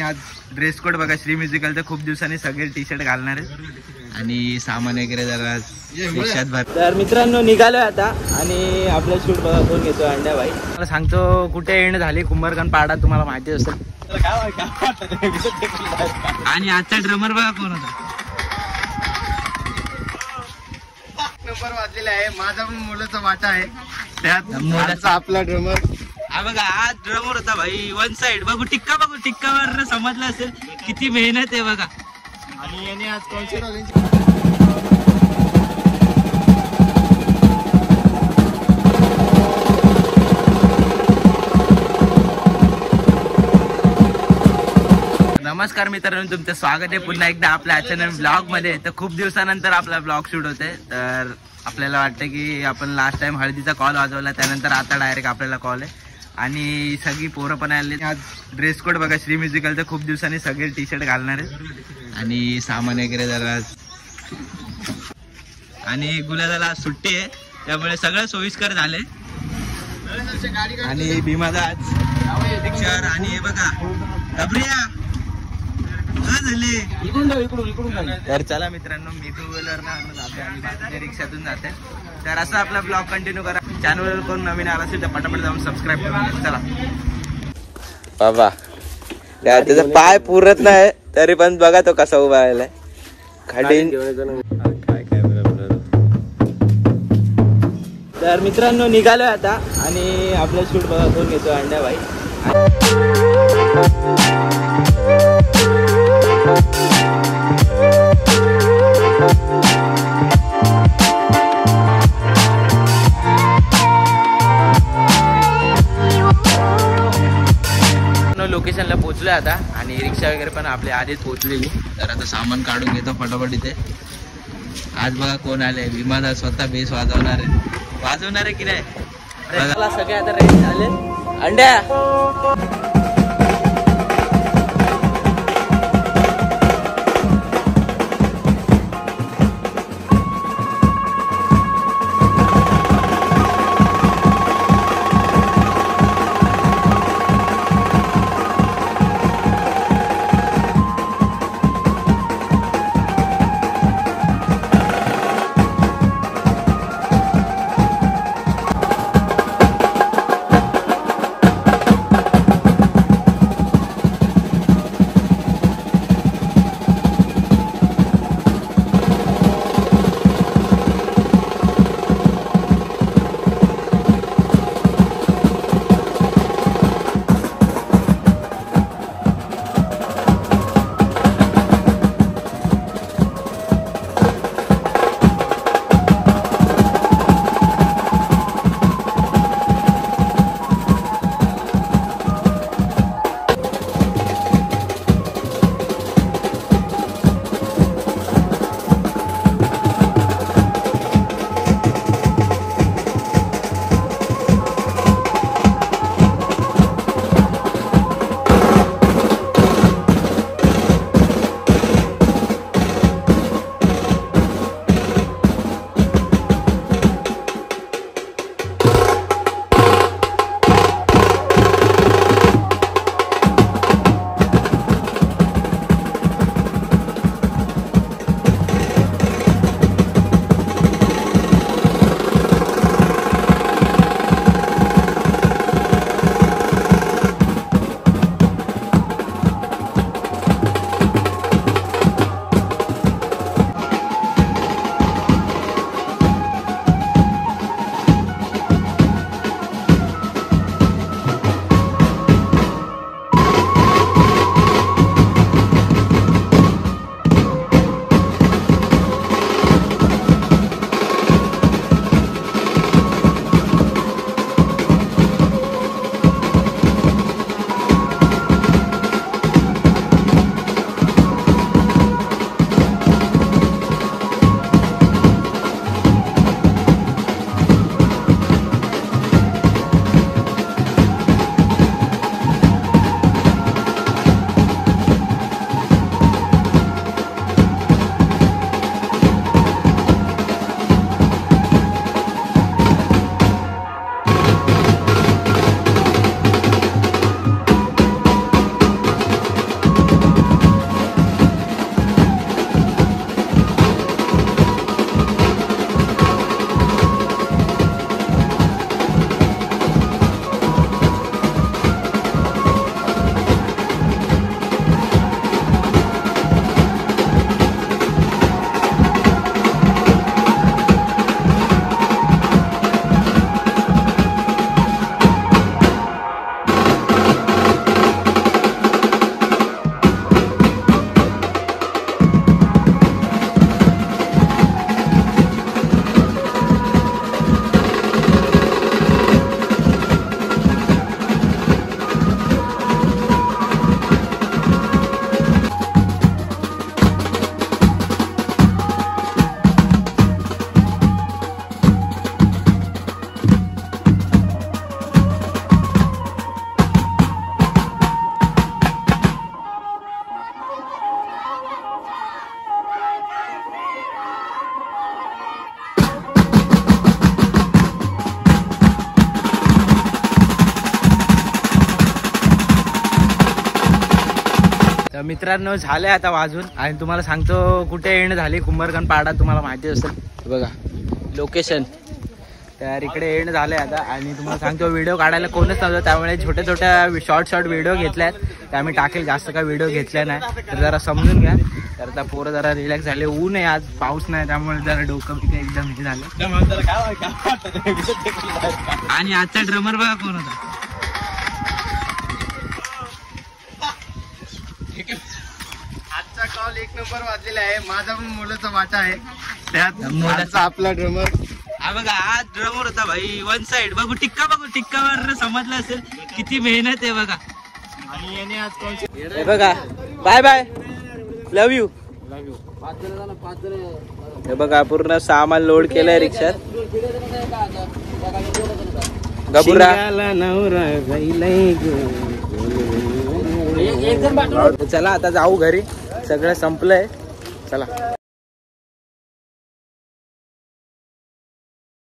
आज dress code बघा श्री म्युझिकलचं खूप दिवसांनी सगळे टी शर्ट घालणार आहेत आणि सामान वगैरे जरा रिक्षात भर. तर मित्रांनो निघालोय आता आणि आपलं शूट बघा कोण घेतो अंड्या भाई. मला सांगतो कुठे एंड झाली कुंभारगण पाडा तुम्हाला माहिती असेल. आणि आजचा ड्रमर बघा कोण होता. नंबर वाजलेला आहे माझा पण मुलाचा वाटा आहे त्यात मुलाचा आपला ड्रमर. हा बघा हा ड्रमर होता भाई वन साइड. बघू टिक्कावर समजलं असेल किती मेहनत आहे बघा. आणि याने आज कॉन्सर्ट नमस्कार मित्रांनो, तुमचं स्वागत आहे पुन्हा एकदा आपल्या अचानक ब्लॉग मध्ये. तर खूप दिवसानंतर आपला ब्लॉग शूट होते. तर आपल्याला वाटतं की आपण लास्ट टाइम हळदीचा कॉल वाजवला त्यानंतर आता डायरेक्ट आपल्याला कॉल आहे आणि सगळी पोरं पण आले. आज ड्रेस कोड बघा श्री म्युझिकलचं खूप दिवसांनी सगळे टी शर्ट घालणार आहेत आणि सामान वगैरे जरा. आणि गुलादाला सुट्टी आहे त्यामुळे सगळं सोयीस्कर झाले. आणि भीमादा आज रिक्षावर. आणि हे बघा डबरिया तर चला मित्रांनो, मी टू व्हीलर न जाते आणि बाकीच्या रिक्षातून जाते. तर असं आपला ब्लॉग कंटिन्यू करा. चॅनल कोण नवीन आला असेल तर पटापट जाऊन सबस्क्राईब करून चला. बाबा त्याचा पाय पुरत नाही तरी पण बघा तो कसा उभा राहिलाय खाली. तर मित्रांनो निघालोय आता आणि आपलं शूट बघा कोण घेतो अंड्या भाई. लोकेशनला पोहोचलोय आता आणि रिक्षा वगैरे पण आपल्या आधीच पोहोचलेली. तर आता सामान काढून घेतो फटाफट इथे. आज बघा कोण आले. विमादा स्वतः बेस वाजवणार आहे की नाही. सगळे आता रेडी झाले. अंड्या तर मित्रांनो झाले आता वाजून आणि तुम्हाला सांगतो कुठे एंड झाली. कुंभारगण पाडा तुम्हाला माहिती असेल बघा लोकेशन. तर इकडे एंड झाले आता आणि तुम्हाला सांगतो व्हिडिओ काढायला कोणच नव्हतं, त्यामुळे छोट्या शॉर्ट व्हिडिओ घेतल्यात. ते आम्ही टाकेल, जास्त काही व्हिडिओ घेतल्या नाही, तर जरा समजून घ्या. तर आता पोरं जरा रिलॅक्स झाले. ऊन आहे आज, पाऊस नाही, त्यामुळे जरा डोकं पिकं एकदम हे झालं. आणि आजचा ड्रमर बघा कोण होता. आजचा कॉल 1 नंबर वाजलेला आहे. माझा पण मुलाचा वाटा आहे त्यात. आपला ड्रमर हा बघा, हा ड्रमर होता भाई. वन साइड बघू टिक्कावर समजलं असेल किती मेहनत आहे बघा. आणि याने आज हे बघा, बाय बाय, लव यू. हे बघा पूर्ण सामान लोड केलंय रिक्षात. गबुरा चला आता जाऊ घरी, सगळं संपलंय. चला.